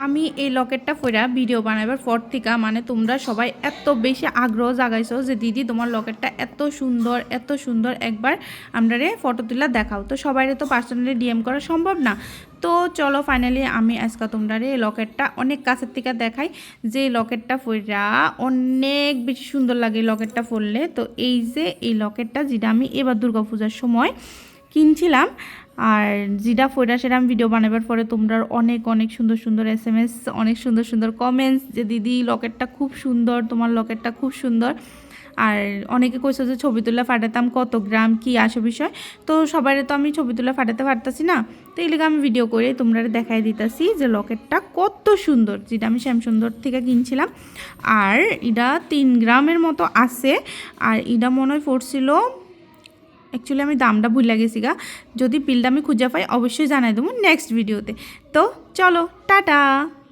আমি এই লকেটটা পইরা ভিডিও বানাবার পর থেকে মানে তোমরা সবাই এত বেশি আগ্রহ জাগাইছো যে দিদি তোমার লকেটটা এত সুন্দর একবার আমরারে ফটো তুলা দেখাও। তো সবাইরে তো পার্সোনালি ডিএম করা সম্ভব না। তো চলো ফাইনালি আমি আজকে তোমরারে এই লকেটটা অনেক কাছের থেকে দেখাই যে লকেটটা পইরা অনেক বেশি সুন্দর লাগে লকেটটা পরলে। তো এই যে এই লকেটটা যেটা আমি এবার দুর্গাপূজার সময় কিনছিলাম আর যেটা ফোটা সেটা আমি ভিডিও বানাবার পরে তোমরা অনেক সুন্দর SMS অনেক সুন্দর কমেন্টস যে দিদি লকেটটা খুব সুন্দর, তোমার লকেটটা খুব সুন্দর। আর অনেকে কইছে যে ছবি তুলে ফাটাতাম কত গ্রাম কি আসে বিষয়। তো সবাইরে তো আমি ছবি তুলে ফাটাতে পারতাছি না, তো এই লিগে আমি ভিডিও করে তোমরা দেখাই দিতেছি যে লকেটটা কত সুন্দর, যেটা আমি শ্যামসুন্দর থেকে কিনছিলাম। আর এটা 3 গ্রামের মতো আছে। আর এটা মনে হয় পড়ছিল, অ্যাকচুয়ালি আমি দামটা ভুলে গেছি গা। যদি বিলটা আমি খুঁজে পাই অবশ্যই জানাই দেবো নেক্সট ভিডিওতে। তো চলো টাটা।